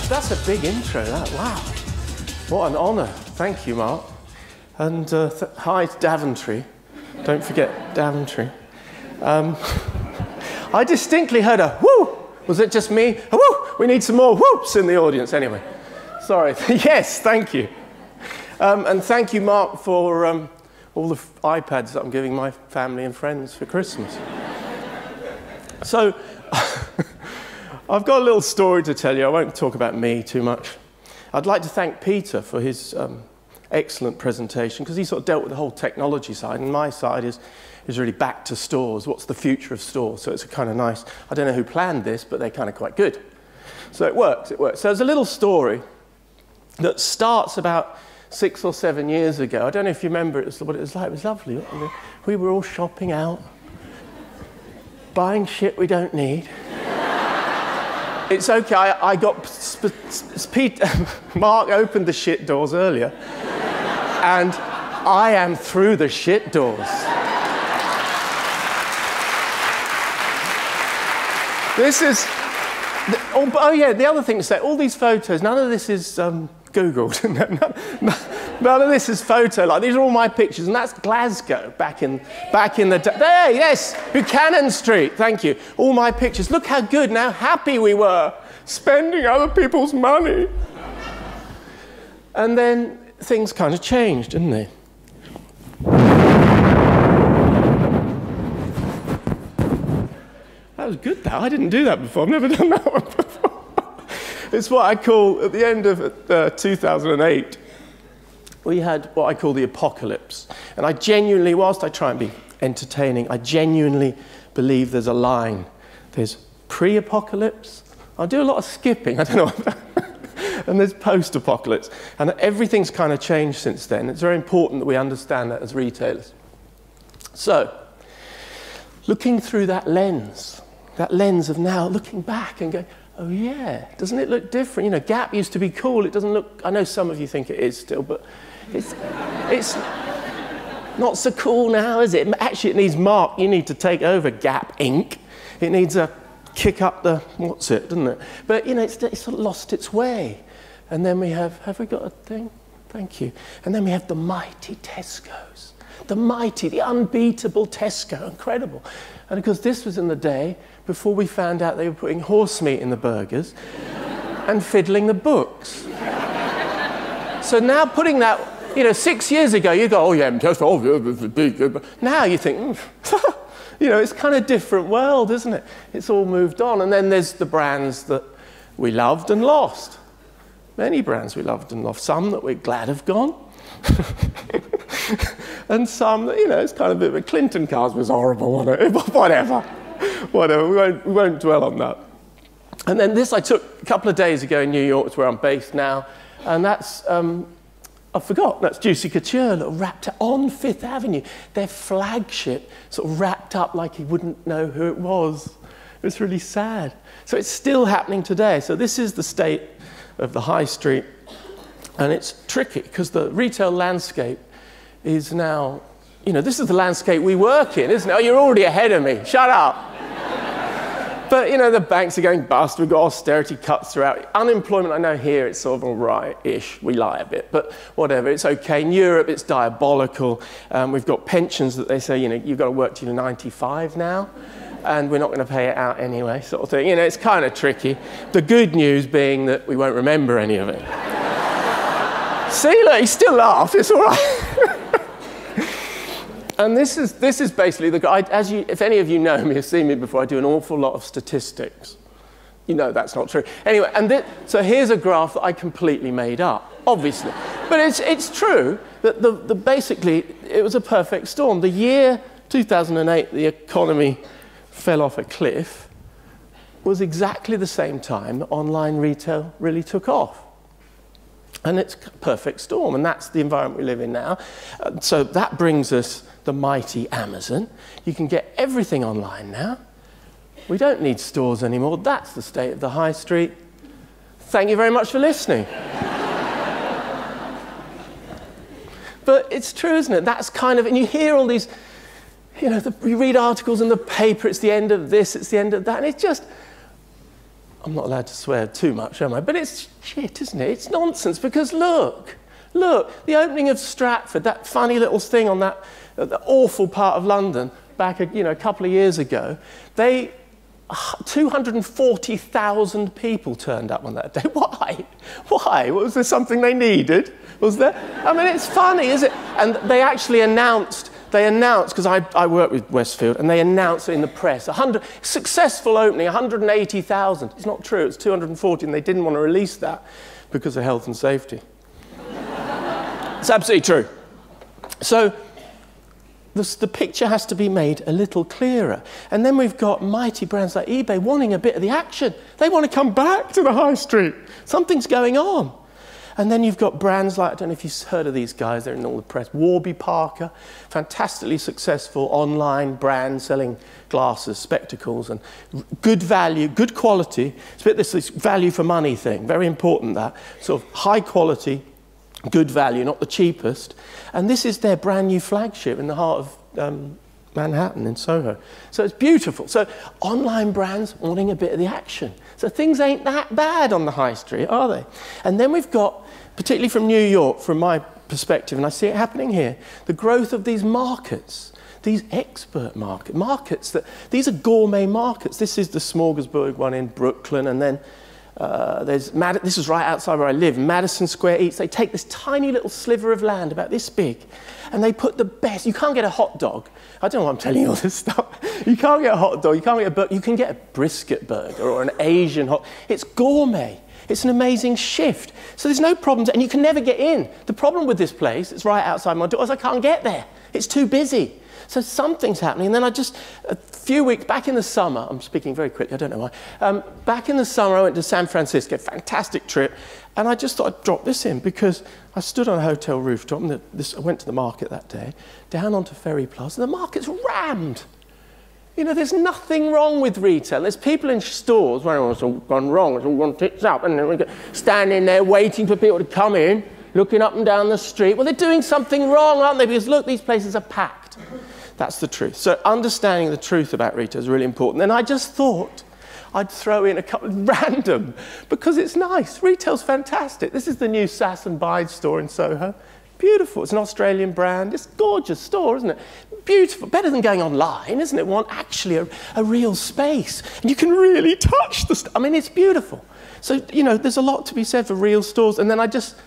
That's a big intro, that. Wow. What an honour. Thank you, Mark. And hi to Daventry. Don't forget Daventry. I distinctly heard a whoo. Was it just me? A whoo. We need some more whoops in the audience. Anyway, sorry. Yes, thank you. And thank you, Mark, for all the iPads that I'm giving my family and friends for Christmas. So, I've got a little story to tell you. I won't talk about me too much. I'd like to thank Peter for his excellent presentation, because he sort of dealt with the whole technology side, and my side is really back to stores. What's the future of stores? So it's a kind of nice, I don't know who planned this, but they're kind of quite good. So it works, it works. So there's a little story that starts about 6 or 7 years ago. I don't know if you remember what it was like. It was lovely. We were all shopping out, buying shit we don't need. It's okay, I got... Mark opened the shit doors earlier, and I am through the shit doors. This is... Oh yeah, the other thing to say, all these photos, none of this is Googled. None of this is photo. Like, these are all my pictures, and that's Glasgow back in the day. There, yes, Buchanan Street. Thank you. All my pictures. Look how good and how happy we were spending other people's money. And then things kind of changed, didn't they? That was good, that. I didn't do that before. I've never done that one before. It's what I call, at the end of 2008, we had what I call the apocalypse. And I genuinely, whilst I try and be entertaining, I genuinely believe there's a line. There's pre-apocalypse. I'll do a lot of skipping, I don't know. And there's post-apocalypse. And everything's kind of changed since then. It's very important that we understand that as retailers. So, looking through that lens of now looking back and going, oh yeah, doesn't it look different? You know, Gap used to be cool. It doesn't look, I know some of you think it is still, but it's not so cool now, is it? Actually, it needs Mark. You need to take over Gap Inc. It needs a kick up the, what's it, doesn't it? But, you know, it's sort of lost its way. And then we have we got a thing? Thank you. And then we have the mighty Tesco's. The mighty, the unbeatable Tesco, incredible. And of course, this was in the day before we found out they were putting horse meat in the burgers and fiddling the books. So now putting that, you know, 6 years ago, you go, oh yeah, Tesco, now you think, you know, it's kind of a different world, isn't it? It's all moved on. And then there's the brands that we loved and lost. Many brands we loved and lost. Some that we're glad have gone. And some that, you know, it's kind of a bit of a Clinton cars was horrible, wasn't it? Whatever. We won't dwell on that. And then this I took a couple of days ago in New York, it's where I'm based now, and that's, I forgot, that's Juicy Couture, wrapped on Fifth Avenue. Their flagship, sort of wrapped up like you wouldn't know who it was. It was really sad. So it's still happening today. So this is the state of the high street, and it's tricky because the retail landscape is now, you know, this is the landscape we work in, isn't it? Oh, you're already ahead of me. Shut up. But, you know, the banks are going bust. We've got austerity cuts throughout. Unemployment, I know here it's sort of all right-ish. We lie a bit, but whatever, it's okay. In Europe, it's diabolical. We've got pensions that they say, you know, you've got to work till you're 95 now, and we're not going to pay it out anyway, sort of thing. You know, it's kind of tricky. The good news being that we won't remember any of it. See, look, he still laughed. It's all right. And this is basically the guy. If any of you know me, have seen me before, I do an awful lot of statistics. You know that's not true. Anyway, so here's a graph that I completely made up, obviously. But it's true that basically it was a perfect storm. The year 2008, the economy fell off a cliff, was exactly the same time that online retail really took off. And it's a perfect storm, and that's the environment we live in now. So that brings us the mighty Amazon. You can get everything online now. We don't need stores anymore. That's the state of the high street. Thank you very much for listening. But it's true, isn't it? That's kind of, and you hear all these, you know, you read articles in the paper, it's the end of this, it's the end of that, and it's just, I'm not allowed to swear too much, am I? But it's shit, isn't it? It's nonsense, because look, the opening of Stratford, that funny little thing on that the awful part of London back a couple of years ago, 240,000 people turned up on that day. Why? Why? Was there something they needed? Was there? I mean, it's funny, is it? And they actually announced, because I work with Westfield, and they announced it in the press, successful opening, 180,000. It's not true, it's 240, and they didn't want to release that because of health and safety. It's absolutely true. So the picture has to be made a little clearer. And then we've got mighty brands like eBay wanting a bit of the action. They want to come back to the high street. Something's going on. And then you've got brands like, I don't know if you've heard of these guys, they're in all the press, Warby Parker, fantastically successful online brand selling glasses, spectacles, and good value, good quality. It's a bit this value for money thing, very important that. Sort of high quality, good value, not the cheapest. And this is their brand new flagship in the heart of Manhattan in Soho. So it's beautiful. So online brands wanting a bit of the action. So things ain't that bad on the high street, are they? And then we've got, particularly from New York, from my perspective, and I see it happening here, the growth of these markets, these expert markets that, these are gourmet markets. This is the Smorgasburg one in Brooklyn, and then this is right outside where I live, Madison Square Eats. They take this tiny little sliver of land, about this big, and they put the best. You can't get a hot dog. I don't know why I'm telling you all this stuff. You can't get a hot dog. You can't get a burger. You can get a brisket burger or an Asian hot. It's gourmet. It's an amazing shift. So there's no problems, and you can never get in. The problem with this place, it's right outside my door, is I can't get there. It's too busy. So something's happening. And then a few weeks, back in the summer, I'm speaking very quickly, I don't know why. Back in the summer, I went to San Francisco, fantastic trip. And I just thought I'd drop this in because I stood on a hotel rooftop, and I went to the market that day, down onto Ferry Plaza, and the market's rammed. You know, there's nothing wrong with retail. There's people in stores, well, it's all gone wrong, it's all gone tits up, and they're standing there waiting for people to come in, looking up and down the street. Well, they're doing something wrong, aren't they? Because look, these places are packed. That's the truth. So understanding the truth about retail is really important. And I just thought I'd throw in a couple of random, because it's nice. Retail's fantastic. This is the new Sass & Bide store in Soho. Beautiful. It's an Australian brand. It's a gorgeous store, isn't it? Beautiful. Better than going online, isn't it? Want actually a real space. And you can really touch the stuff. I mean, it's beautiful. So, you know, there's a lot to be said for real stores. And then I just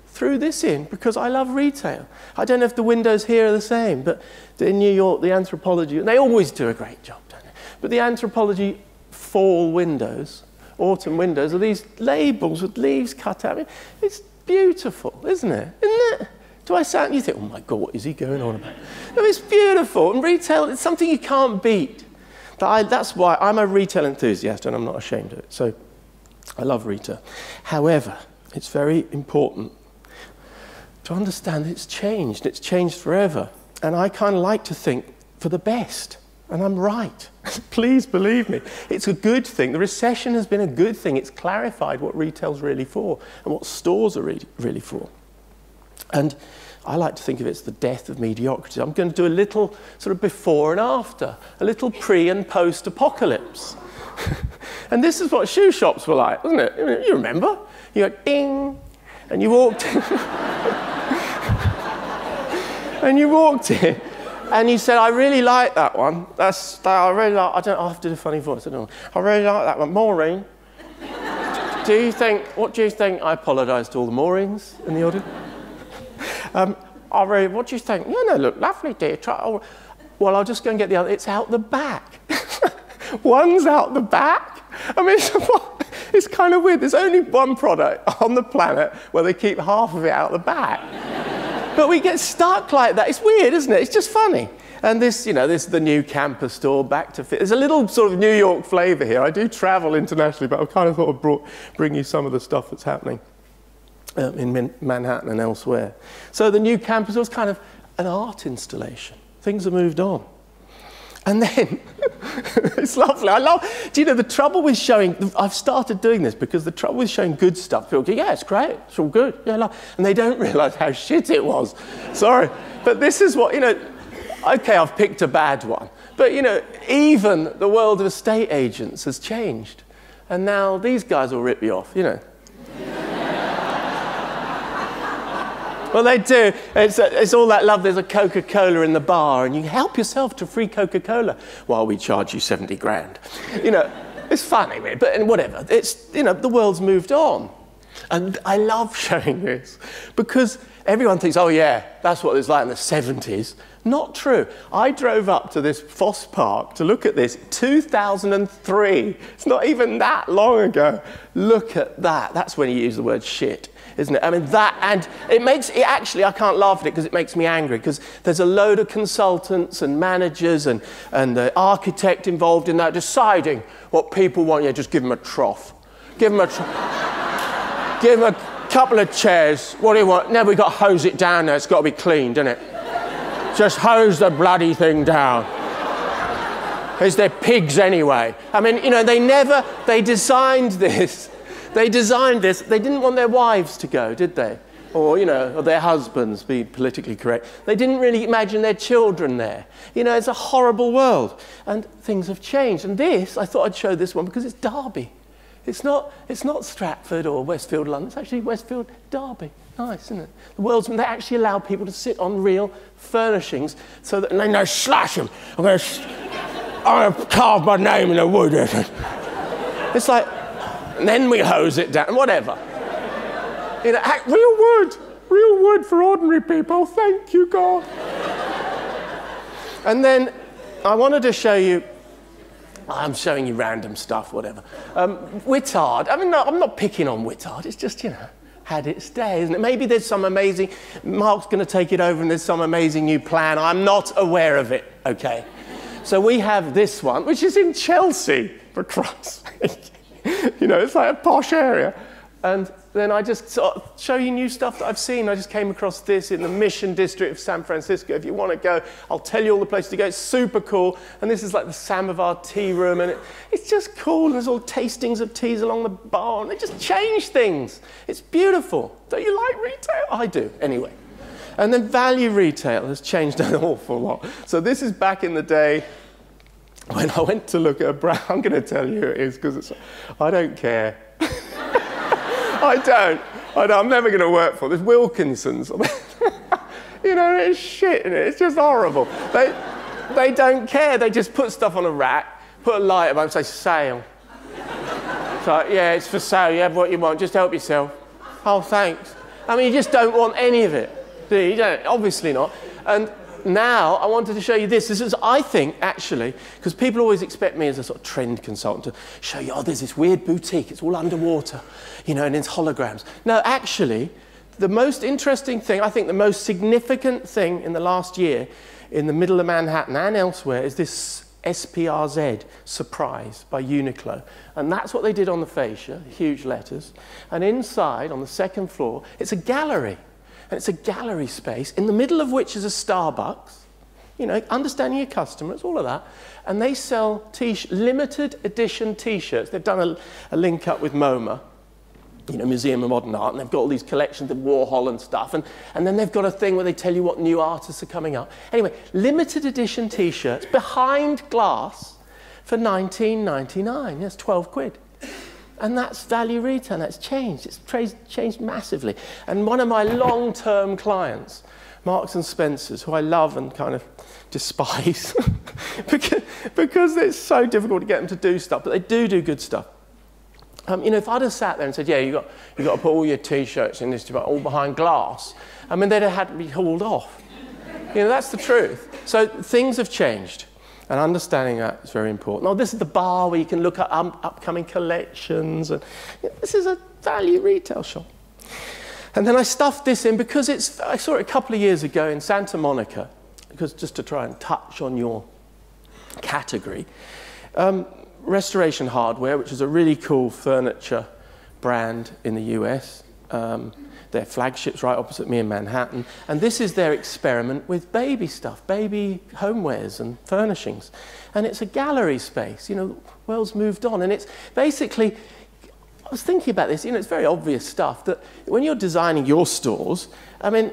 threw this in because I love retail. I don't know if the windows here are the same, but in New York, the Anthropologie, and they always do a great job, don't they? But the Anthropologie fall windows, autumn windows, are these labels with leaves cut out. I mean, it's beautiful, isn't it? Isn't it? Do I sound, you think, oh my God, what is he going on about? No, it's beautiful. And retail, it's something you can't beat. That's why I'm a retail enthusiast, and I'm not ashamed of it. So I love retail. However, it's very important to understand that it's changed. It's changed forever. And I kind of like to think for the best. And I'm right. Please believe me. It's a good thing. The recession has been a good thing. It's clarified what retail's really for and what stores are really for. And I like to think of it as the death of mediocrity. I'm going to do a little sort of before and after, a little pre and post apocalypse. And this is what shoe shops were like, wasn't it? You remember? You go ding, and you walked in. And you walked in, and you said, I really like that one. I really like, I have to do a funny voice, I don't know. I really like that one. Maureen, what do you think? I apologise to all the Maureen's in the audience. What do you think? Yeah, no, look, lovely, dear. Well, I'll just go and get the other. It's out the back. One's out the back. I mean, it's kind of weird. There's only one product on the planet where they keep half of it out the back. But we get stuck like that. It's weird, isn't it? It's just funny. And this, you know, this is the new campus store, back to fit. There's a little sort of New York flavour here. I do travel internationally, but I kind of thought I'd bring you some of the stuff that's happening in Manhattan and elsewhere. So the new campus was kind of an art installation. Things have moved on. And then, it's lovely. Do you know, the trouble with showing, I've started doing this because the trouble with showing good stuff, people go, yeah, it's great, it's all good. Yeah, and they don't realise how shit it was. Sorry. But this is what, you know, okay, I've picked a bad one. But, you know, even the world of estate agents has changed. And now these guys will rip you off, you know. Well, they do. It's all that love. There's a Coca-Cola in the bar, and you help yourself to free Coca-Cola while we charge you 70 grand. You know, it's funny, but whatever. It's, you know, the world's moved on. And I love showing this because everyone thinks, oh, yeah, that's what it was like in the 70s. Not true. I drove up to this Foss Park to look at this 2003. It's not even that long ago. Look at that. That's when you use the word shit, isn't it? I mean, that, and it makes it actually, I can't laugh at it because it makes me angry because there's a load of consultants and managers and the architect involved in that deciding what people want. Yeah, just give them a trough. Give them a trough. Give them a couple of chairs. What do you want? No, we've got to hose it down now. It's got to be cleaned, doesn't it? Just hose the bloody thing down. Because they're pigs anyway. I mean, you know, they designed this. They didn't want their wives to go, did they? Or, you know, or their husbands, be politically correct. They didn't really imagine their children there. You know, it's a horrible world. And things have changed. And this, I thought I'd show this one because it's Derby. It's not Stratford or Westfield, London. It's actually Westfield, Derby. Nice, isn't it? The world's, they actually allow people to sit on real furnishings so that, and they know, slash them. I'm going to carve my name in the wood. It's like, and then we hose it down, whatever. You know, real wood for ordinary people. Thank you, God. And then I wanted to show you, I'm showing you random stuff, whatever. Whittard, I mean, no, I'm not picking on Whittard. It's just, you know, had its day, isn't it? Maybe there's some amazing, Mark's going to take it over and there's some amazing new plan. I'm not aware of it, okay? So we have this one, which is in Chelsea, for Christ's sake. You know, it's like a posh area. And then I just sort of show you new stuff that I've seen. I just came across this in the Mission District of San Francisco. If you want to go, I'll tell you all the places to go. It's super cool. And this is like the Samovar tea room. And it's just cool. And there's all tastings of teas along the bar. And they just change things. It's beautiful. Don't you like retail? I do, anyway. And then value retail has changed an awful lot. So this is back in the day when I went to look at a brand. I'm going to tell you who it is because I don't care. I don't. I'm never going to work for it. There's Wilkinson's. You know, it's shit in it. It's just horrible. They don't care. They just put stuff on a rack, put a light above and say, sale. So, yeah, it's for sale. You have what you want. Just help yourself. Oh, thanks. I mean, you just don't want any of it. Do you? You don't. Obviously not. And now I wanted to show you this. This is, I think, actually, because people always expect me as a sort of trend consultant to show you, oh, there's this weird boutique. It's all underwater, you know, and it's holograms. No, actually, the most interesting thing, I think the most significant thing in the last year in the middle of Manhattan and elsewhere is this SPRZ, Surprise, by Uniqlo. And that's what they did on the fascia, huge letters. And inside, on the second floor, it's a gallery. And it's a gallery space, in the middle of which is a Starbucks, you know, understanding your customers, all of that. And they sell limited edition T-shirts. They've done a link up with MoMA, you know, Museum of Modern Art, and they've got all these collections of Warhol and stuff. And then they've got a thing where they tell you what new artists are coming up. Anyway, limited edition T-shirts behind glass for $19.99. That's 12 quid. And that's value retail, that's changed. It's changed massively. And one of my long-term clients, Marks and Spencer's, who I love and kind of despise, because it's so difficult to get them to do stuff, but they do good stuff. You know, if I'd have sat there and said, yeah, you got to put all your T-shirts in this, all behind glass, I mean, they'd have had to be hauled off. You know, that's the truth. So things have changed. And understanding that is very important. Oh, this is the bar where you can look at upcoming collections. And, you know, this is a value retail shop. And then I stuffed this in because I saw it a couple of years ago in Santa Monica, because just to try and touch on your category. Restoration Hardware, which is a really cool furniture brand in the US. Their flagship's right opposite me in Manhattan. And this is their experiment with baby stuff, baby homewares and furnishings. And it's a gallery space. You know, the world's moved on. And it's basically, I was thinking about this, you know, it's very obvious stuff that when you're designing your stores, I mean,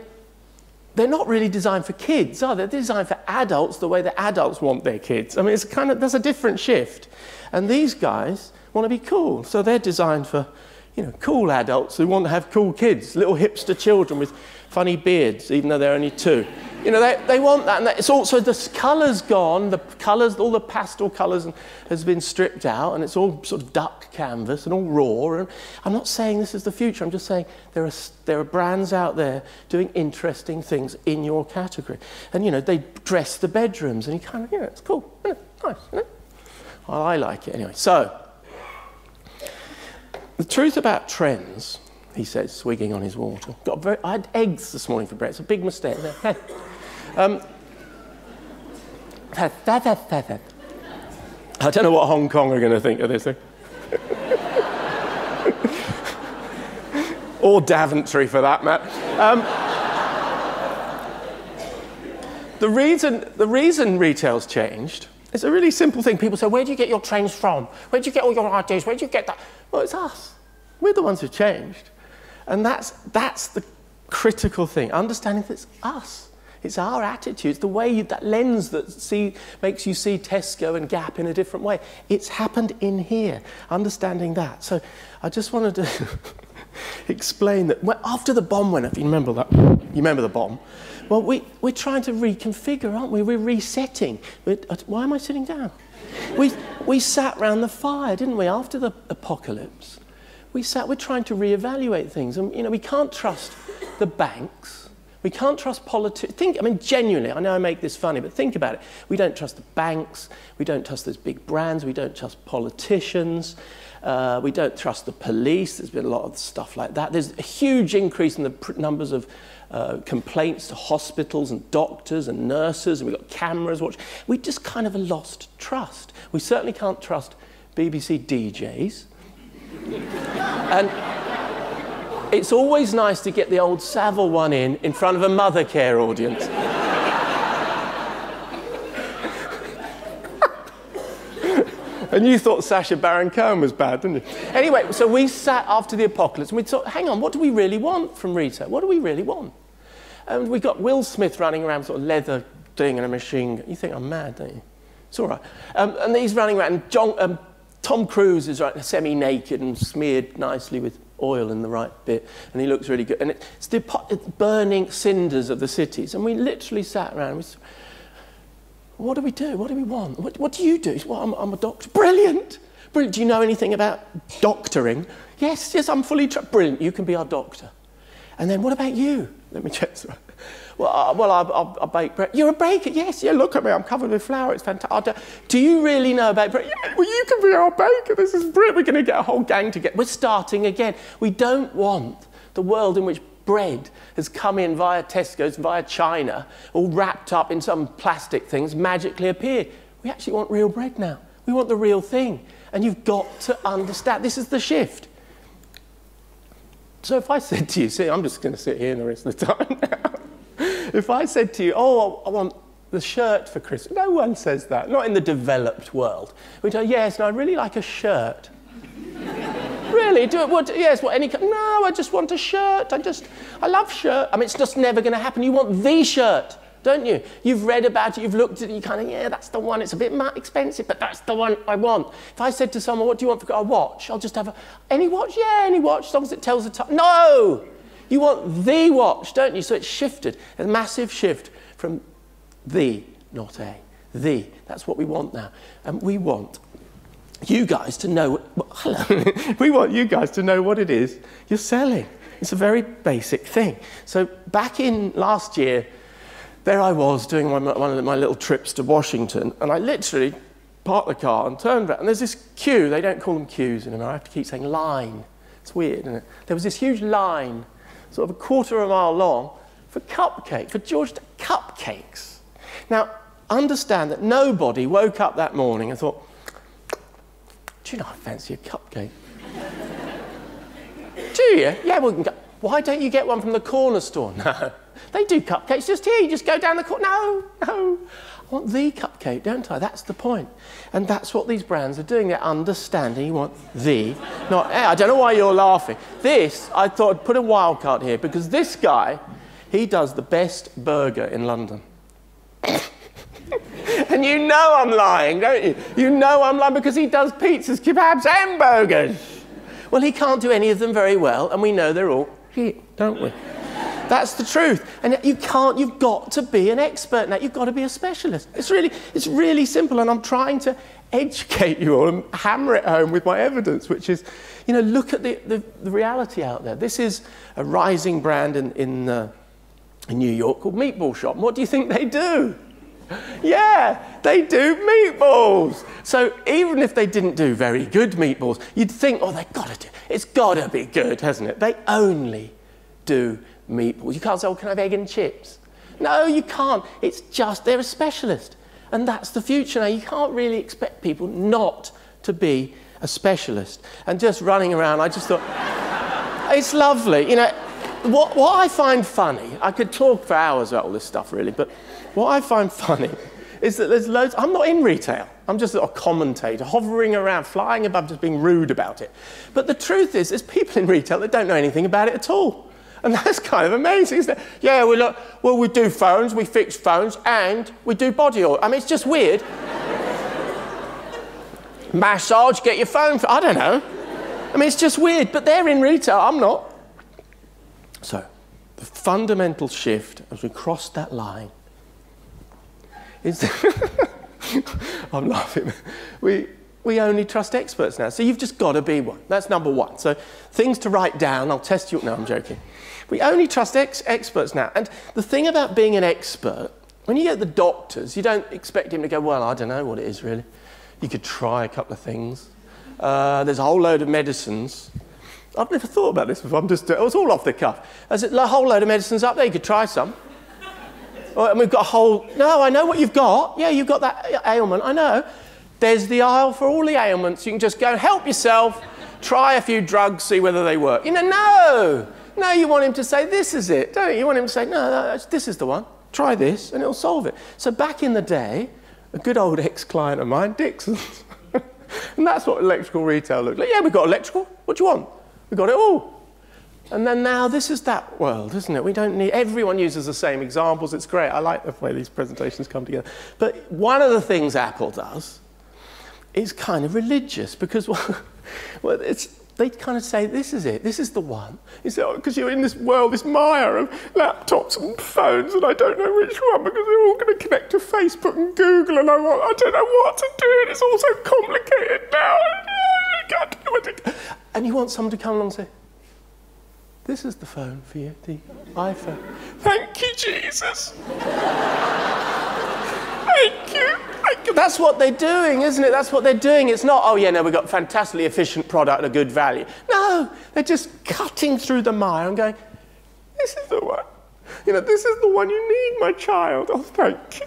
they're not really designed for kids, are they? They're designed for adults the way that adults want their kids. I mean, it's kind of, there's a different shift. And these guys want to be cool. So they're designed for, you know, cool adults who want to have cool kids, little hipster children with funny beards, even though they're only 2. You know, they want that. And it's also, the colour's gone, the colours, all the pastel colours has been stripped out, and it's all sort of duck canvas and all raw. And I'm not saying this is the future. I'm just saying there are brands out there doing interesting things in your category. And, you know, they dress the bedrooms, and you kind of, you know, it's cool. Isn't it? Nice, isn't it? Well, I like it anyway. So, the truth about trends, he says, swigging on his water. I had eggs this morning for breakfast. It's a big mistake. I don't know what Hong Kong are going to think of this thing. Or Daventry, for that matter. The reason retail's changed, it's a really simple thing. People say, where do you get your trends from? Where do you get all your ideas? Where do you get that? Well, it's us. We're the ones who've changed. And that's the critical thing, understanding that it's us. It's our attitude, it's the way, that lens that makes you see Tesco and Gap in a different way. It's happened in here, understanding that. So I just wanted to explain that after the bomb went off, you remember that? You remember the bomb? Well, we're trying to reconfigure, aren't we? We're resetting. Why am I sitting down? We sat round the fire, didn't we, after the apocalypse? We're trying to reevaluate things. And, you know, we can't trust the banks. We can't trust politics. I mean, genuinely, I know I make this funny, but think about it. We don't trust the banks. We don't trust those big brands. We don't trust politicians. We don't trust the police. There's been a lot of stuff like that. There's a huge increase in the numbers of complaints to hospitals and doctors and nurses, and we've got cameras watching. We just kind of lost trust. We certainly can't trust BBC DJs. And it's always nice to get the old Savile one in front of a Mothercare audience. And you thought Sacha Baron Cohen was bad, didn't you? Anyway, so we sat after the apocalypse and we thought, hang on, what do we really want from retail? What do we really want? And we got Will Smith running around sort of leather thing and a machine gun. You think I'm mad, don't you? It's all right. And he's running around, and Tom Cruise is semi-naked and smeared nicely with oil in the right bit, and he looks really good. And it's the burning cinders of the cities. And we literally sat around and we said, what do we do? What do we want? What do you do? Well, I'm a doctor. Brilliant! Brilliant. Do you know anything about doctoring? Yes, I'm fully brilliant. You can be our doctor. And then what about you? Let me check. Well, I bake bread. You're a baker? Yes. Yeah, look at me. I'm covered with flour. It's fantastic. Do you really know about bread? Yeah, well, you can be our baker. This is brilliant. We're going to get a whole gang together. We're starting again. We don't want the world in which bread has come in via Tesco's, via China, all wrapped up in some plastic things, magically appear. We actually want real bread now. We want the real thing. And you've got to understand, this is the shift. So if I said to you, see, I'm just going to sit here the rest of the time now. If I said to you, oh, I want the shirt for Christmas. No one says that, not in the developed world. We go, yes, no, I'd really like a shirt. Really? Do it? What? Yes. What? Any? No, I just want a shirt. I love shirt. I mean, it's just never going to happen. You want the shirt, don't you? You've read about it. You've looked at it. You kind of, yeah, that's the one. It's a bit expensive, but that's the one I want. If I said to someone, what do you want for a watch? I'll just have any watch. Yeah, any watch, as long as it tells the time. No, you want the watch, don't you? So it's shifted. A massive shift from the, not a, the. That's what we want now, and we want you guys to know, we want you guys to know what it is you're selling. It's a very basic thing. So back in last year, there I was doing one of my little trips to Washington, and I literally parked the car and turned around, and there's this queue. They don't call them queues anymore. I have to keep saying line. It's weird, isn't it? There was this huge line, sort of a quarter of a mile long, for cupcakes, for Georgetown cupcakes. Now, understand that nobody woke up that morning and thought, do you know, I fancy a cupcake. Do you? Yeah, well, why don't you get one from the corner store? No, they do cupcakes just here. You just go down the corner. No, I want the cupcake, don't I? That's the point. And that's what these brands are doing. They're understanding you want the, not, I don't know why you're laughing. This, I thought I'd put a wild card here, because this guy, He does the best burger in London. And you know I'm lying, don't you? You know I'm lying because he does pizzas, kebabs and burgers. Well, he can't do any of them very well, and we know they're all shit, don't we? That's the truth. And you can't, you've got to be an expert now. You've got to be a specialist. It's really simple, and I'm trying to educate you all and hammer it home with my evidence, which is, you know, look at the reality out there. This is a rising brand in New York called Meatball Shop. And what do you think they do? Yeah, they do meatballs. So even if they didn't do very good meatballs, you'd think, oh, it's got to be good, hasn't it? They only do meatballs. You can't say, oh, can I have egg and chips? No, you can't. It's just, they're a specialist. And that's the future now. You can't really expect people not to be a specialist. And just running around, I just thought, it's lovely. You know, what I find funny, I could talk for hours about all this stuff, really, but what I find funny is that there's loads, I'm not in retail. I'm just a commentator, hovering around, flying above, just being rude about it. But the truth is, there's people in retail that don't know anything about it at all. And that's kind of amazing, isn't it? Yeah, we do phones, we fix phones, and we do body oil. I mean, it's just weird. Massage, get your phone, I don't know. I mean, it's just weird, but they're in retail, I'm not. So, the fundamental shift as we cross that line is I'm laughing. We only trust experts now. So you've just got to be one. That's number one. So things to write down. I'll test you. No, I'm joking. We only trust experts now. And the thing about being an expert, when you get the doctors, you don't expect him to go, well, I don't know what it is really. You could try a couple of things. There's a whole load of medicines. I've never thought about this before. It was all off the cuff. There's a whole load of medicines up there. You could try some. And we've got a whole... No, I know what you've got. Yeah, you've got that ailment. I know. There's the aisle for all the ailments. You can just go and help yourself, try a few drugs, see whether they work. You know, no, you want him to say, this is it, don't you? You want him to say, no, this is the one. Try this, and it'll solve it. So back in the day, a good old ex-client of mine, Dixon's, and that's what electrical retail looked like. Yeah, we've got electrical. What do you want? We've got it all. And then now this is that world, isn't it? We don't need, everyone uses the same examples. It's great. I like the way these presentations come together. But one of the things Apple does is kind of religious because, well, they kind of say, this is it. This is the one. You say, oh, because you're in this world, this mire of laptops and phones, and I don't know which one because they're all going to connect to Facebook and Google, and I don't know what to do, and it's all so complicated now. And you want someone to come along and say, this is the phone for you, the iPhone. Thank you, Jesus. Thank you. That's what they're doing, isn't it? That's what they're doing. It's not, oh, yeah, no, we've got a fantastically efficient product at a good value. No, they're just cutting through the mire and going, this is the one. You know, this is the one you need, my child. Oh, thank you.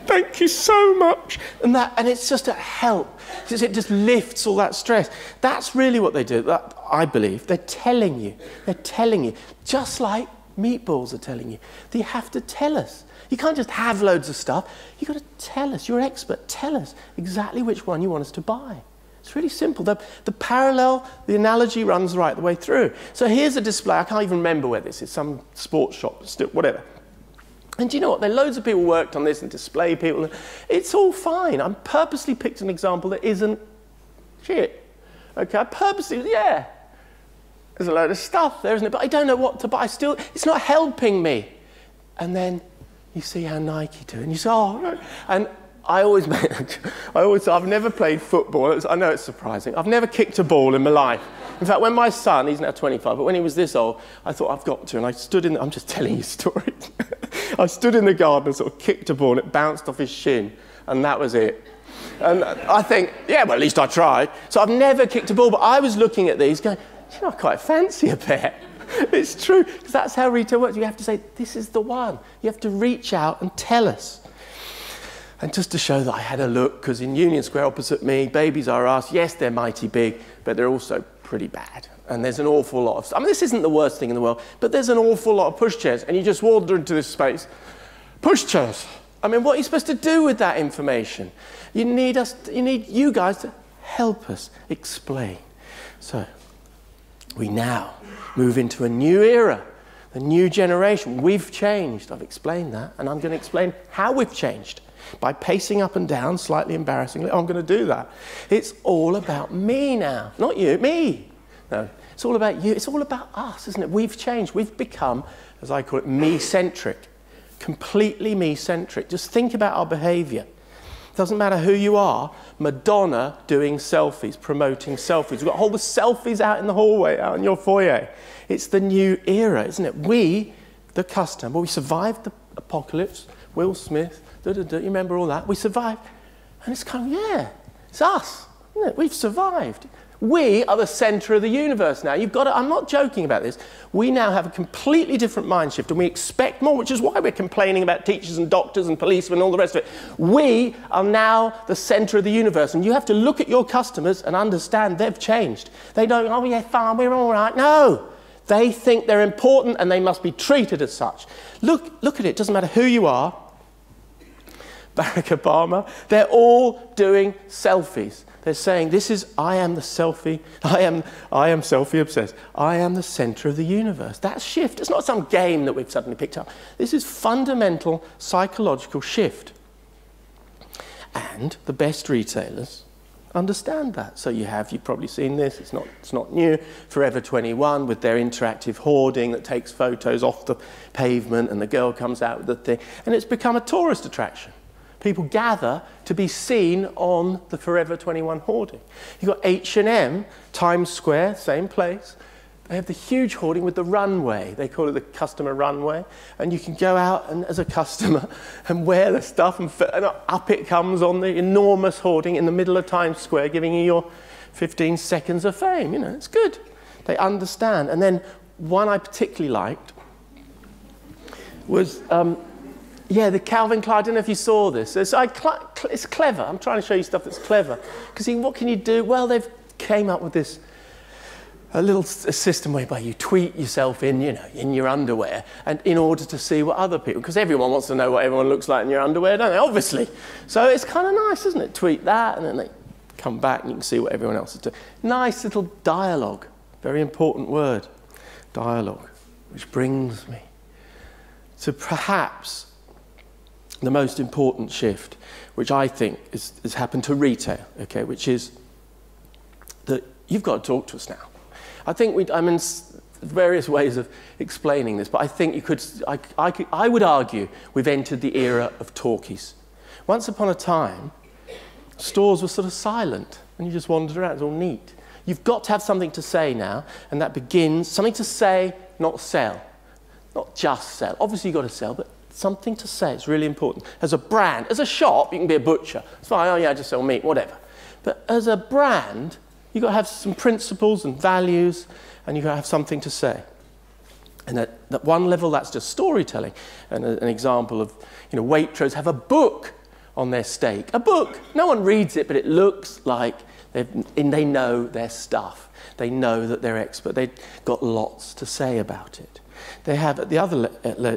Thank you so much. And it's just a help. It just lifts all that stress. That's really what they do, I believe. They're telling you. They're telling you. Just like meatballs are telling you. You have to tell us. You can't just have loads of stuff. You've got to tell us. You're an expert. Tell us exactly which one you want us to buy. It's really simple. The parallel, the analogy runs right the way through. So here's a display. I can't even remember where this is. Some sports shop, still, whatever. And do you know what? There are loads of people worked on this and display people. It's all fine. I purposely picked an example that isn't shit. Okay, I purposely, yeah. There's a load of stuff there, isn't it? But I don't know what to buy. Still, it's not helping me. And then you see how Nike do it, and you say, oh, and I've never played football. I know it's surprising. I've never kicked a ball in my life. In fact, when my son, he's now 25, but when he was this old, I thought, I've got to, and I stood in, I'm just telling you stories. I stood in the garden and sort of kicked a ball, and it bounced off his shin, and that was it. And I think, yeah, well, at least I tried. So I've never kicked a ball, but I was looking at these going, you know, I quite fancy a pair. It's true, because that's how retail works. You have to say, this is the one. You have to reach out and tell us. And just to show that I had a look, because in Union Square opposite me, Babies R Us, yes, they're mighty big, but they're also pretty bad. And there's an awful lot of stuff. I mean, this isn't the worst thing in the world, but there's an awful lot of pushchairs. And you just wander into this space. Pushchairs. I mean, what are you supposed to do with that information? You need you guys to help us explain. So, we now move into a new era. The new generation, we've changed. I've explained that, and I'm going to explain how we've changed by pacing up and down, slightly embarrassingly. I'm going to do that. It's all about me now, not you, me. No, it's all about you. It's all about us, isn't it? We've changed. We've become, as I call it, me-centric, completely me-centric. Just think about our behavior. Doesn't matter who you are. Madonna doing selfies, promoting selfies. We've got a whole of selfies out in the hallway, out in your foyer. It's the new era, isn't it? We, the customer, we survived the apocalypse. Will Smith, you remember all that? We survived. And it's kind of, yeah, it's us, isn't it? We've survived. We are the centre of the universe now. You've got to, I'm not joking about this. We now have a completely different mind shift, and we expect more, which is why we're complaining about teachers and doctors and policemen and all the rest of it. We are now the centre of the universe, and you have to look at your customers and understand they've changed. They don't, oh yeah, fine, we're all right. No. They think they're important and they must be treated as such. Look at it. It doesn't matter who you are. Barack Obama, they're all doing selfies. They're saying, this is, I am the selfie, I am selfie obsessed. I am the centre of the universe. That shift, it's not some game that we've suddenly picked up. This is fundamental psychological shift. And the best retailers understand that. So you've probably seen this, it's not new, Forever 21 with their interactive hoarding that takes photos off the pavement and the girl comes out with the thing. And it's become a tourist attraction. People gather to be seen on the Forever 21 hoarding. You've got H&M, Times Square, same place. They have the huge hoarding with the runway. They call it the customer runway. And you can go out and, as a customer and wear the stuff and up it comes on the enormous hoarding in the middle of Times Square, giving you your 15 seconds of fame. You know, it's good. They understand. And then one I particularly liked was... yeah, the Calvin Klein, I don't know if you saw this. It's clever. I'm trying to show you stuff that's clever. Because what can you do? Well, they've came up with this, a system whereby you tweet yourself in your underwear, and in order to see what other people, because everyone wants to know what everyone looks like in your underwear, don't they? Obviously. So it's kind of nice, isn't it? Tweet that, and then they come back and you can see what everyone else is doing. Nice little dialogue. Very important word. Dialogue. Which brings me to perhaps the most important shift, which I think has happened to retail, okay, which is that you've got to talk to us now. I think I'm in various ways of explaining this, but I think I would argue we've entered the era of talkies. Once upon a time, stores were sort of silent, and you just wandered around, it's all neat. You've got to have something to say now, and that begins, something to say, not sell. Not just sell. Obviously you've got to sell, but something to say, it's really important. As a brand, as a shop, you can be a butcher. It's fine, oh yeah, I just sell meat, whatever. But as a brand, you've got to have some principles and values, and you've got to have something to say. And at one level, that's just storytelling. And an example of, Waitrose have a book on their steak. A book. No one reads it, but it looks like they know their stuff. They know that they're expert. They've got lots to say about it. They have, at the other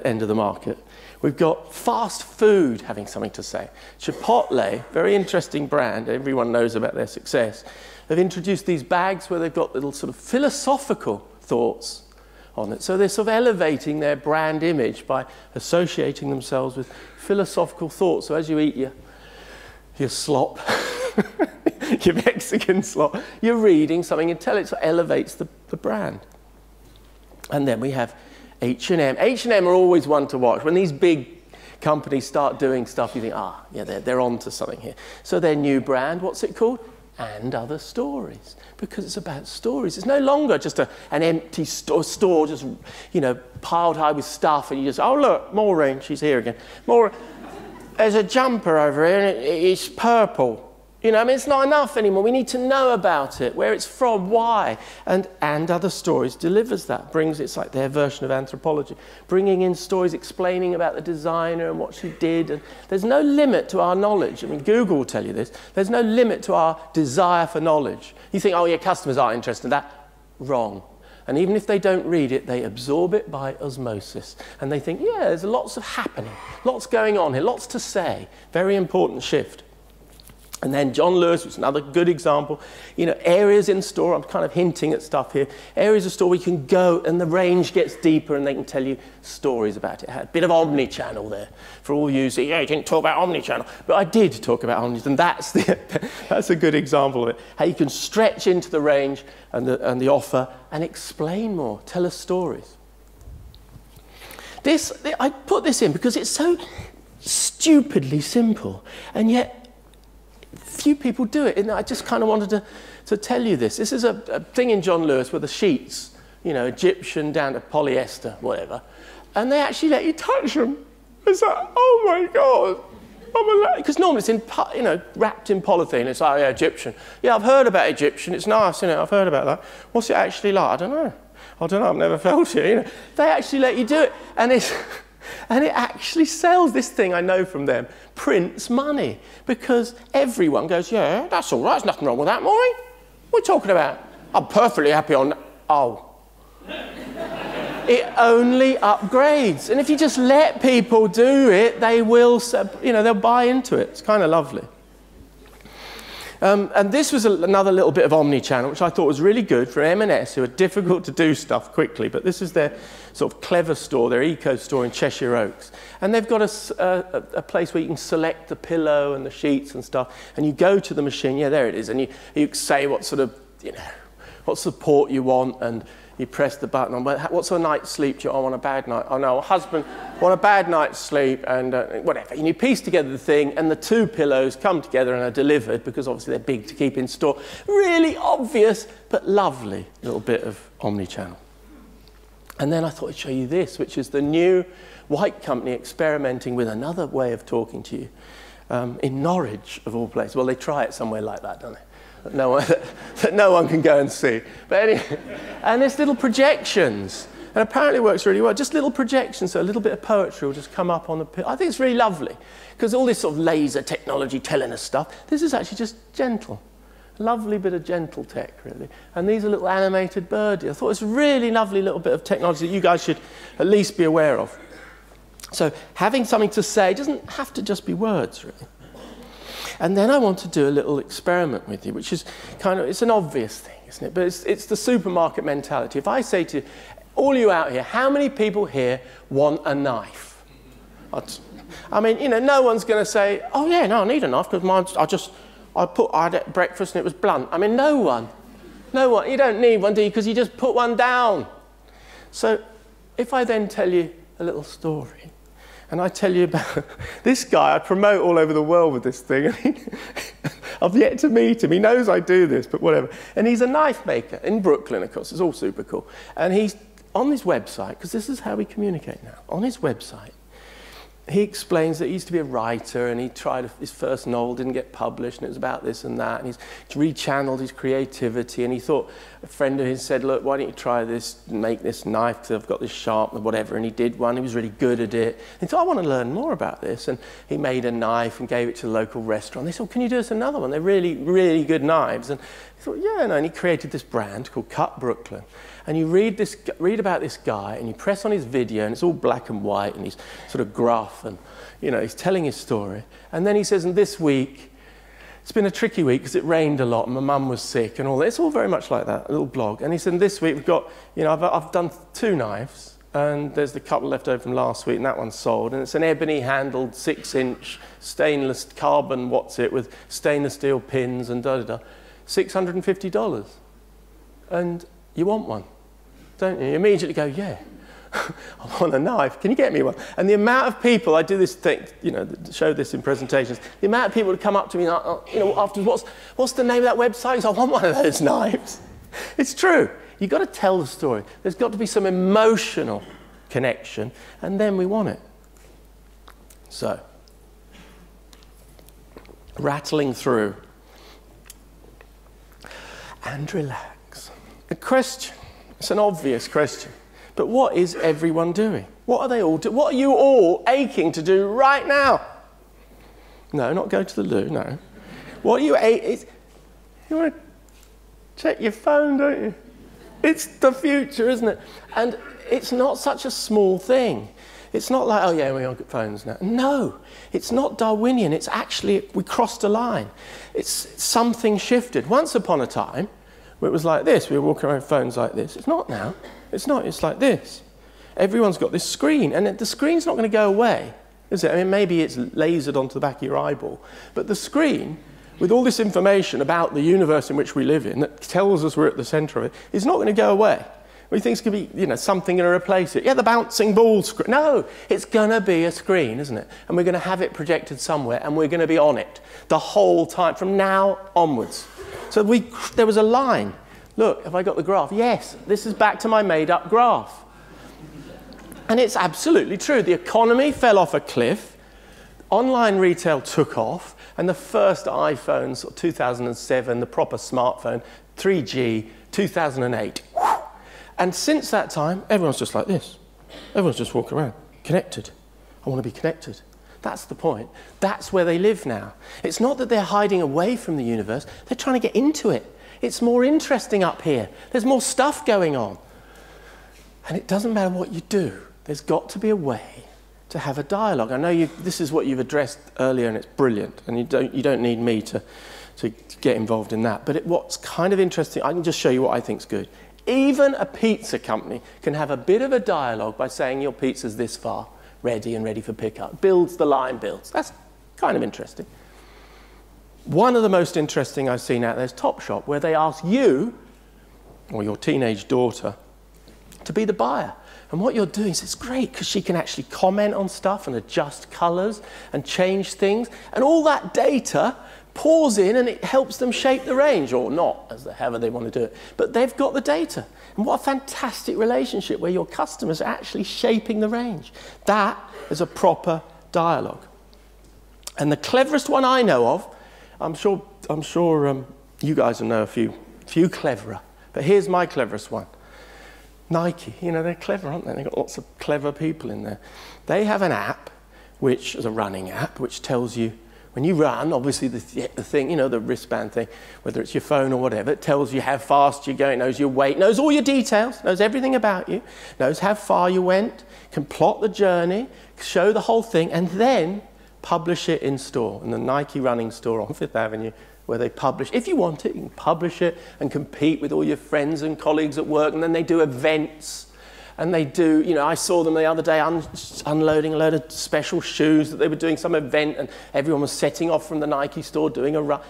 end of the market, we've got fast food having something to say. Chipotle, very interesting brand, everyone knows about their success, have introduced these bags where they've got little sort of philosophical thoughts on it. So they're sort of elevating their brand image by associating themselves with philosophical thoughts. So as you eat your slop, your Mexican slop, you're reading something intelligent, so it elevates the brand. And then we have H&M. H&M are always one to watch. When these big companies start doing stuff, you think, yeah, they're on to something here. So their new brand, what's it called? And Other Stories. Because it's about stories. It's no longer just an empty store just, piled high with stuff, and you just, oh, look, Maureen, she's here again. Maureen, there's a jumper over here, and it's purple. It's not enough anymore. We need to know about it, where it's from, why. And Other Stories delivers that. It's like their version of anthropology. Bringing in stories, explaining about the designer and what she did. And there's no limit to our knowledge. I mean, Google will tell you this. There's no limit to our desire for knowledge. You think, oh, yeah, customers aren't interested in that. Wrong. And even if they don't read it, they absorb it by osmosis. And they think, yeah, there's lots of happening, lots going on here, lots to say. Very important shift. And then John Lewis, which is another good example, you know, areas in store, I'm kind of hinting at stuff here, areas of store where you can go and the range gets deeper and they can tell you stories about it. It had a bit of omni-channel there for all you say, yeah, you didn't talk about omni-channel, but I did talk about omni, and that's a good example of it. How you can stretch into the range and the offer and explain more, tell us stories. I put this in because it's so stupidly simple, and yet few people do it. And I just kind of wanted to tell you this. This is a thing in John Lewis where the sheets, you know, Egyptian down to polyester, whatever, and they actually let you touch them. It's like, oh my God. Because normally it's in, you know, wrapped in polythene. It's like, yeah, Egyptian. Yeah, I've heard about Egyptian. It's nice, isn't it? I've heard about that. What's it actually like? I don't know. I've never felt it. You know, they actually let you do it, and it actually sells. This thing I know from them prints money because everyone goes, yeah, that's all right. There's nothing wrong with that, Maureen. What are you talking about? I'm perfectly happy on. Oh. It only upgrades, and if you just let people do it, they will, you know, they'll buy into it. It's kind of lovely. And this was another little bit of omni-channel, which I thought was really good for M&S, who are difficult to do stuff quickly, but this is their sort of clever store, their eco store in Cheshire Oaks. And they've got a place where you can select the pillow and the sheets and stuff, and you go to the machine, yeah, there it is, and you say what sort of, you know, what support you want, and you press the button on, what's a night's sleep? Do you want a bad night? Oh no, husband, want a bad night's sleep, and whatever. And you piece together the thing, and the two pillows come together and are delivered, because obviously they're big to keep in store. Really obvious, but lovely little bit of omni-channel. And then I thought I'd show you this, which is the new white company experimenting with another way of talking to you in Norwich, of all places. Well, they try it somewhere like that, don't they? That no one can go and see. But anyway, and there's little projections. And apparently it works really well. Just little projections, so a little bit of poetry will just come up on the pillow. I think it's really lovely, because all this sort of laser technology telling us stuff, this is actually just gentle. Lovely bit of gentle tech, really. And these are little animated birdies. I thought it was a really lovely little bit of technology that you guys should at least be aware of. So having something to say doesn't have to just be words, really. And then I want to do a little experiment with you, which is kind of, it's an obvious thing, isn't it? But it's the supermarket mentality. If I say to you, all you out here, how many people here want a knife? I mean, you know, no one's going to say, oh yeah, no, I need a knife because I had it at breakfast and it was blunt. I mean, no one. You don't need one, do you? Because you just put one down. So if I then tell you a little story, and I tell you about this guy I promote all over the world with this thing. I've yet to meet him. He knows I do this, but whatever. And he's a knife maker in Brooklyn, of course. It's all super cool. And he's on his website, because this is how we communicate now. On his website, he explains that he used to be a writer, and he tried his first novel, didn't get published, and it was about this and that, and he's rechanneled his creativity, and he thought, a friend of his said, look, why don't you try this, make this knife, because I've got this sharpener, whatever, and he did one, he was really good at it, and he thought, I want to learn more about this, and he made a knife and gave it to the local restaurant. They said, well, can you do us another one? They're really, really good knives, and he thought, yeah, no, and he created this brand called Cut Brooklyn. And you read about this guy, and you press on his video, and it's all black and white, and he's sort of gruff, and you know, he's telling his story. And then he says, and this week, it's been a tricky week because it rained a lot, and my mum was sick, and all that. It's all very much like that, a little blog. And he said, this week we've got, you know, I've done 2 knives, and there's the couple left over from last week, and that one's sold. And it's an ebony-handled 6-inch stainless carbon, with stainless steel pins and da-da-da, $650. And you want one, don't you? You immediately go, yeah, I want a knife. Can you get me one? And the amount of people, I do this thing, you know, show this in presentations, the amount of people who come up to me, you know, afterwards, what's the name of that website? Because I want one of those knives. It's true. You've got to tell the story. There's got to be some emotional connection, and then we want it. So, rattling through and relax. A question. It's an obvious question. But what is everyone doing? What are they all doing? What are you all aching to do right now? No, not go to the loo, no. What are you you want to check your phone, don't you? It's the future, isn't it? And it's not such a small thing. It's not like, oh yeah, we're on phones now. No, it's not Darwinian. It's actually, we crossed a line. It's something shifted. Once upon a time, where it was like this. We were walking around with phones like this. It's not now. It's not. It's like this. Everyone's got this screen, and the screen's not going to go away, is it? I mean, maybe it's lasered onto the back of your eyeball, but the screen, with all this information about the universe in which we live in, that tells us we're at the centre of it, is not going to go away. We think it's going to be, something going to replace it. Yeah, the bouncing ball screen. No, it's going to be a screen, isn't it? And we're going to have it projected somewhere, and we're going to be on it the whole time, from now onwards. So there was a line. Look, have I got the graph? Yes, this is back to my made-up graph. And it's absolutely true. The economy fell off a cliff. Online retail took off. And the first iPhones, 2007, the proper smartphone, 3G, 2008. And since that time, everyone's just like this. Everyone's just walking around, connected. I want to be connected. That's the point. That's where they live now. It's not that they're hiding away from the universe. They're trying to get into it. It's more interesting up here. There's more stuff going on. And it doesn't matter what you do. There's got to be a way to have a dialogue. I know this is what you've addressed earlier, and it's brilliant. And you don't need me to get involved in that. But what's kind of interesting, I can just show you what I think's good. Even a pizza company can have a bit of a dialogue by saying your pizza's this far, ready and ready for pickup. Builds the line builds. That's kind of interesting. One of the most interesting I've seen out there is Topshop, where they ask you, or your teenage daughter, to be the buyer. And what you're doing is, it's great because she can actually comment on stuff and adjust colours and change things. And all that data pours in and it helps them shape the range, or not, as however they want to do it. But they've got the data. And what a fantastic relationship where your customers are actually shaping the range. That is a proper dialogue. And the cleverest one I know of, I'm sure you guys will know a few cleverer, but here's my cleverest one. Nike, they're clever, aren't they? They've got lots of clever people in there. They have an app, which is a running app, which tells you, when you run, obviously the thing, the wristband thing, whether it's your phone or whatever, it tells you how fast you're going, knows your weight, knows all your details, knows everything about you, knows how far you went, can plot the journey, show the whole thing, and then publish it in store, in the Nike running store on Fifth Avenue, where they publish, if you want it, you can publish it and compete with all your friends and colleagues at work, and then they do events. And they do, I saw them the other day unloading a load of special shoes that they were doing some event, and everyone was setting off from the Nike store doing a run.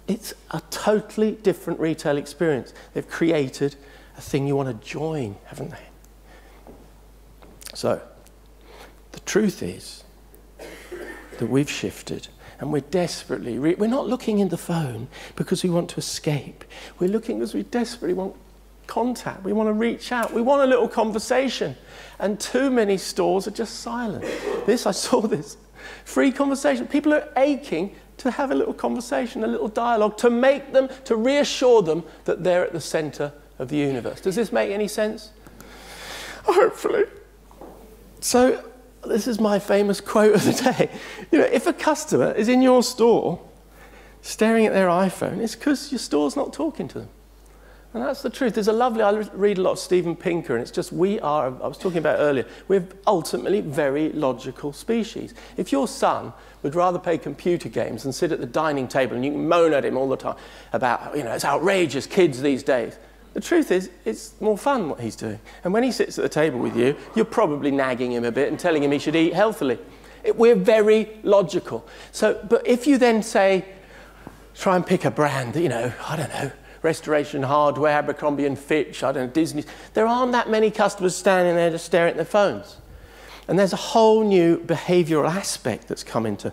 It's a totally different retail experience. They've created a thing you want to join, haven't they? So, the truth is that we've shifted, and we're desperately, we're not looking in the phone because we want to escape. We're looking because we desperately want contact. We want to reach out. We want a little conversation. And too many stores are just silent. I saw this. Free conversation. People are aching to have a little conversation, a little dialogue, to reassure them that they're at the center of the universe. Does this make any sense? Hopefully. So, this is my famous quote of the day. If a customer is in your store staring at their iPhone, it's because your store's not talking to them. And that's the truth. I read a lot of Steven Pinker, and it's just, I was talking about earlier, we're ultimately very logical species. If your son would rather play computer games than sit at the dining table and you can moan at him all the time about, it's outrageous, kids these days, the truth is, it's more fun what he's doing. And when he sits at the table with you, you're probably nagging him a bit and telling him he should eat healthily. We're very logical. But if you then say, try and pick a brand that, I don't know, Restoration Hardware, Abercrombie & Fitch, I don't know, Disney. There aren't that many customers standing there just staring at their phones. And there's a whole new behavioural aspect that's come into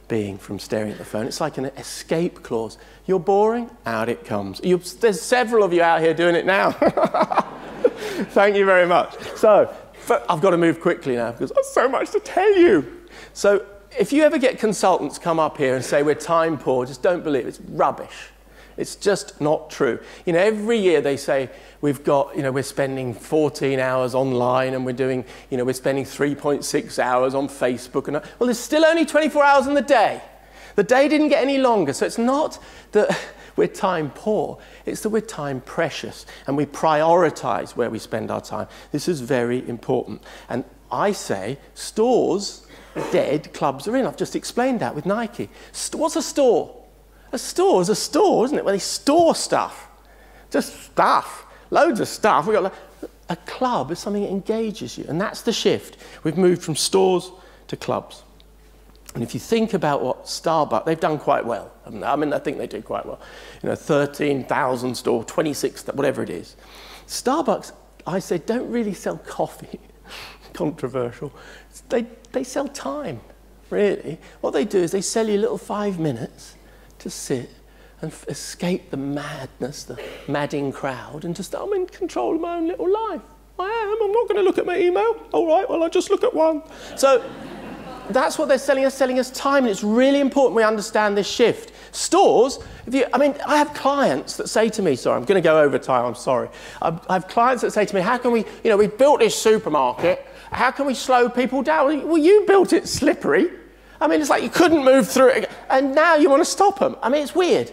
being from staring at the phone. It's like an escape clause. You're boring? Out it comes. There's several of you out here doing it now. Thank you very much. So, I've got to move quickly now because I've so much to tell you. So, if you ever get consultants come up here and say we're time poor, just don't believe it. It's rubbish. It's just not true. Every year they say we've got, we're spending 14 hours online and we're doing, we're spending 3.6 hours on Facebook. Well, there's still only 24 hours in the day. The day didn't get any longer. So it's not that we're time poor. It's that we're time precious and we prioritize where we spend our time. This is very important. And I say stores are dead, clubs are in. I've just explained that with Nike. What's a store? A store is a store, isn't it? Where they store stuff. Just stuff. Loads of stuff. We've got a club is something that engages you. And that's the shift. We've moved from stores to clubs. And if you think about what Starbucks, they've done quite well. I mean, I think they do quite well. 13,000 store, 26, whatever it is. Starbucks, I say, don't really sell coffee. Controversial. They sell time, really. What they do is they sell you a little 5 minutes to sit and escape the madness, the madding crowd, and just, I'm in control of my own little life. I'm not going to look at my email. All right, well, I'll just look at one. So that's what they're selling us time, and it's really important we understand this shift. Stores, I have clients that say to me, sorry, I'm going to go over time, I'm sorry. I have clients that say to me, how can we, we built this supermarket, how can we slow people down? Well, you built it slippery. It's like you couldn't move through it, and now you want to stop them. It's weird.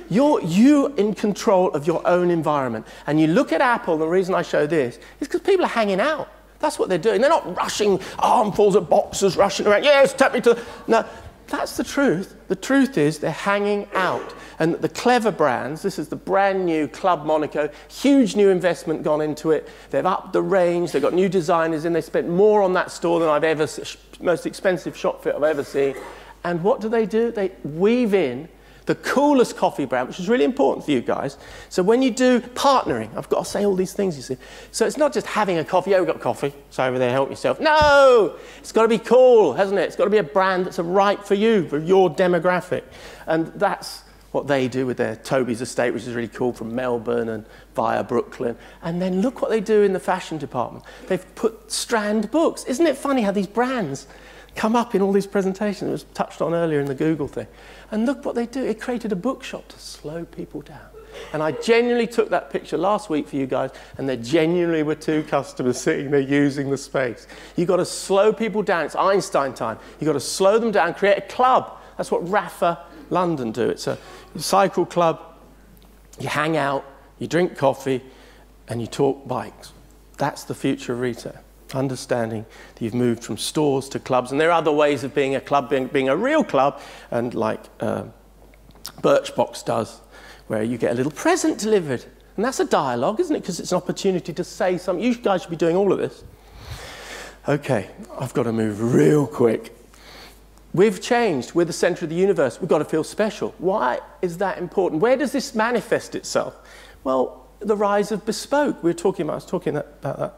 You're in control of your own environment. And you look at Apple, the reason I show this is because people are hanging out. That's what they're doing. They're not rushing, armfuls of boxes rushing around. Yes, take me to... No, that's the truth. The truth is they're hanging out. And the clever brands, this is the brand new Club Monaco, huge new investment gone into it. They've upped the range. They've got new designers in. They spent more on that store than I've ever seen. Most expensive shop fit I've ever seen. And what do? They weave in the coolest coffee brand, which is really important for you guys. So when you do partnering, I've got to say all these things, you see. So it's not just having a coffee, we've got coffee, so over there, help yourself. No! It's got to be cool, hasn't it? It's got to be a brand that's right for you, for your demographic. And that's what they do with their Toby's estate, which is really cool, from Melbourne and via Brooklyn. And then look what they do in the fashion department. They've put Strand books. Isn't it funny how these brands come up in all these presentations? It was touched on earlier in the Google thing. And look what they do. It created a bookshop to slow people down. And I genuinely took that picture last week for you guys, and there genuinely were 2 customers sitting there using the space. You've got to slow people down. It's Einstein time. You've got to slow them down, create a club. That's what Rafa London do. It's a cycle club. You hang out, you drink coffee, and you talk bikes. That's the future of retail. Understanding that you've moved from stores to clubs. And there are other ways of being a club, being a real club, and like Birchbox does, where you get a little present delivered. And that's a dialogue, isn't it? Because it's an opportunity to say something. You guys should be doing all of this. Okay, I've got to move real quick. We've changed. We're the centre of the universe. We've got to feel special. Why is that important? Where does this manifest itself? Well, the rise of bespoke. I was talking about that to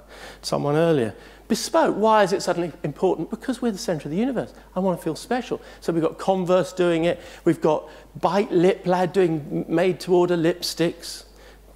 someone earlier. Bespoke, why is it suddenly important? Because we're the centre of the universe. I want to feel special. So we've got Converse doing it. We've got Bite Lip Lad doing made-to-order lipsticks.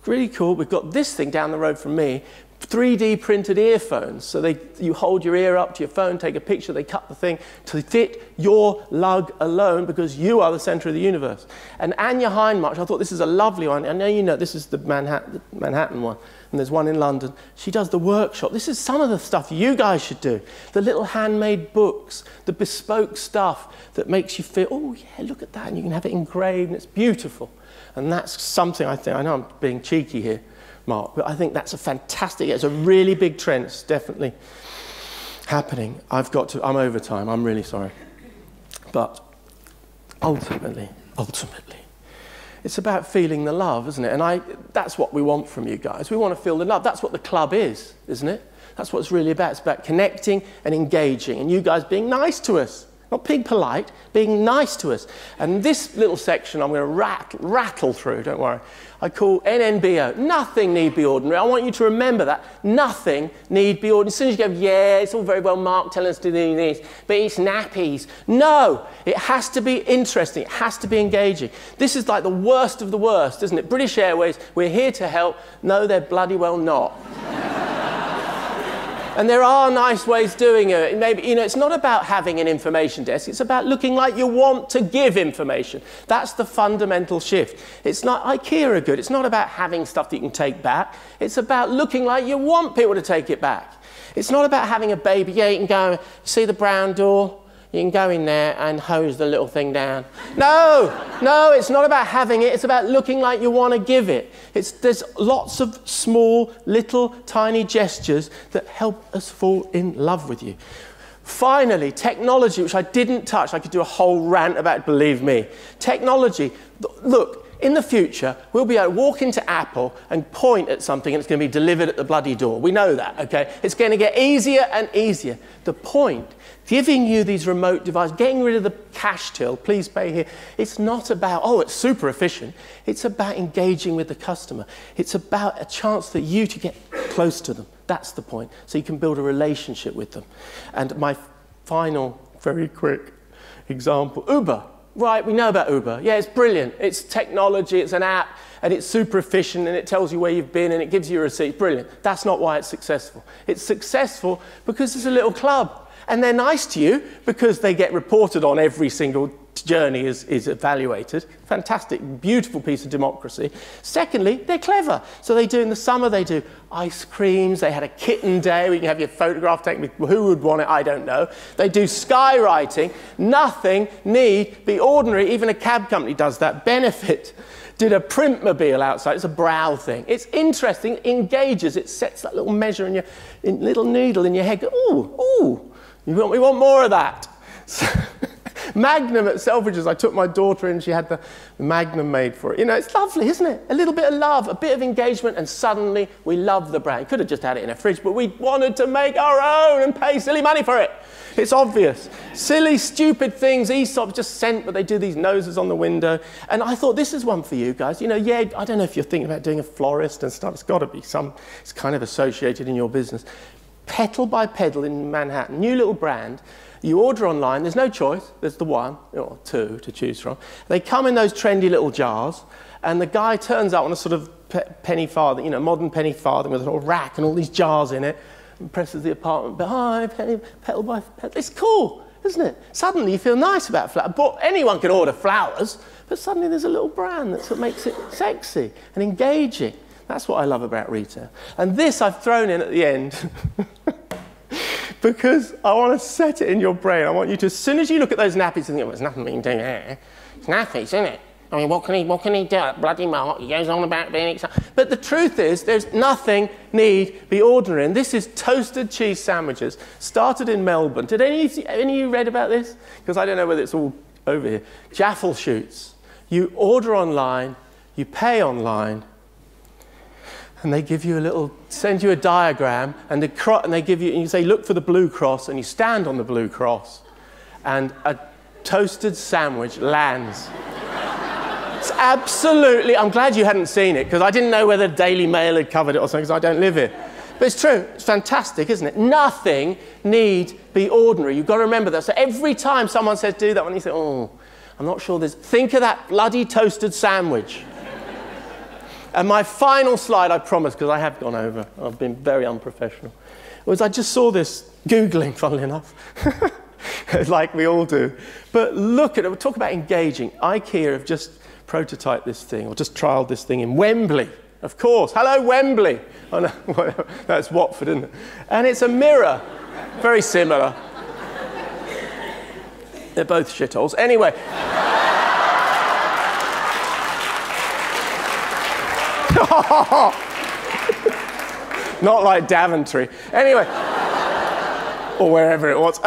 Really cool. We've got this thing down the road from me, 3D printed earphones. So you hold your ear up to your phone, take a picture, they cut the thing to fit your lug alone because you are the centre of the universe. And Anya Hindmarch, I thought this is a lovely one. I know you know this is the Manhattan one, and there's one in London. She does the workshop. This is some of the stuff you guys should do. The little handmade books, the bespoke stuff that makes you feel, oh yeah, look at that, and you can have it engraved, and it's beautiful. And that's something I think, I know I'm being cheeky here, Mark, but I think that's it's a really big trend. It's definitely happening. I'm over time. I'm really sorry. But ultimately, it's about feeling the love, isn't it? And that's what we want from you guys. We want to feel the love. That's what the club is, isn't it? That's what it's really about. It's about connecting and engaging, and you guys being nice to us. Not being polite, being nice to us. And this little section I'm going to rattle through, don't worry. I call NNBO, nothing need be ordinary. I want you to remember that. Nothing need be ordinary. As soon as you go, yeah, it's all very well Mark telling us to do this, but it's nappies. No, it has to be interesting. It has to be engaging. This is like the worst of the worst, isn't it? British Airways, we're here to help. No, they're bloody well not. And there are nice ways doing it. Maybe, it's not about having an information desk. It's about looking like you want to give information. That's the fundamental shift. It's not IKEA are good. It's not about having stuff that you can take back. It's about looking like you want people to take it back. It's not about having a baby. Yeah, you can go, see the brown door? you can go in there and hose the little thing down. No, no, it's not about having it. It's about looking like you want to give it. There's lots of small, little, tiny gestures that help us fall in love with you. Finally, technology, which I didn't touch. I could do a whole rant about it, believe me. Technology, look, in the future, we'll be able to walk into Apple and point at something and it's going to be delivered at the bloody door. We know that, okay? It's going to get easier and easier. The point, giving you these remote devices, getting rid of the cash till, please pay here, it's not about, oh, it's super efficient. It's about engaging with the customer. It's about a chance for you to get close to them. That's the point. So you can build a relationship with them. And my final, very quick example, Uber. Right, we know about Uber. Yeah, it's brilliant. It's technology, it's an app, and it's super efficient, and it tells you where you've been, and it gives you a receipt. Brilliant. That's not why it's successful. It's successful because it's a little club, and they're nice to you because they get reported on every single journey is evaluated. Fantastic, beautiful piece of democracy. Secondly, they're clever. So they do, in the summer, they do ice creams. They had a kitten day where you can have your photograph taken. Who would want it? I don't know. They do skywriting. Nothing need be ordinary. Even a cab company does that. Benefit did a printmobile outside. It's a brow thing. It's interesting, engages. It sets that little measure in your little needle in your head. Ooh, ooh, we want more of that. So, Magnum at Selfridges, I took my daughter in, she had the Magnum made for it. You know, it's lovely, isn't it? A little bit of love, a bit of engagement, and suddenly we love the brand. Could have just had it in a fridge, but we wanted to make our own and pay silly money for it. It's obvious. Silly, stupid things, Aesop just sent, but they do these noses on the window. And I thought, this is one for you guys. You know, yeah, I don't know if you're thinking about doing a florist and stuff. It's got to be it's kind of associated in your business. Petal by Pedal in Manhattan, new little brand. You order online, there's no choice, there's the one or two to choose from. They come in those trendy little jars, and the guy turns up on a sort of penny farthing, you know, modern penny farthing with a little rack and all these jars in it, and presses the apartment behind, petal by petal. It's cool, isn't it? Suddenly you feel nice about flowers. But anyone can order flowers, but suddenly there's a little brand that's what makes it sexy and engaging. That's what I love about retail. And this I've thrown in at the end. Because I want to set it in your brain. I want you to, as soon as you look at those nappies and think, well, there's nothing we can do there. It's nappies, isn't it? I mean, what can he do? Bloody Mark, he goes on about being excited. But the truth is, there's nothing need be ordinary. And this is toasted cheese sandwiches, started in Melbourne. Did any of you read about this? Because I don't know whether it's all over here. Jaffle shoots. You order online, you pay online, and they give you a little, send you a diagram, and they give you, and you say, look for the blue cross, and you stand on the blue cross, and a toasted sandwich lands. It's absolutely, I'm glad you hadn't seen it, because I didn't know whether Daily Mail had covered it or something, because I don't live here. But it's true, it's fantastic, isn't it? Nothing need be ordinary. You've got to remember that. So every time someone says do that, when you say, oh, I'm not sure think of that bloody toasted sandwich. And my final slide, I promise, because I have gone over, I've been very unprofessional, was I just saw this Googling, funnily enough, like we all do. But look at it, we'll talk about engaging. IKEA have just prototyped this thing, or just trialled this thing in Wembley, of course. Hello, Wembley. Oh, no, whatever. That's Watford, isn't it? And it's a mirror, very similar. They're both shitholes. Anyway. Not like Daventry. Anyway, or wherever it was.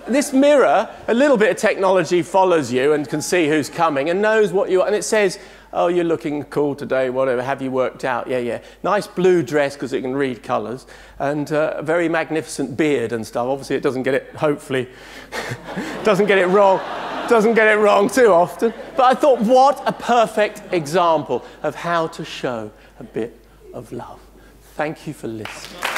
This mirror, a little bit of technology follows you and can see who's coming and knows what you are. And it says, oh, you're looking cool today, whatever, have you worked out? Yeah, yeah. Nice blue dress because it can read colours. And a very magnificent beard and stuff. Obviously, it doesn't get it, hopefully, doesn't get it wrong. Doesn't get it wrong too often. But I thought, what a perfect example of how to show a bit of love. Thank you for listening.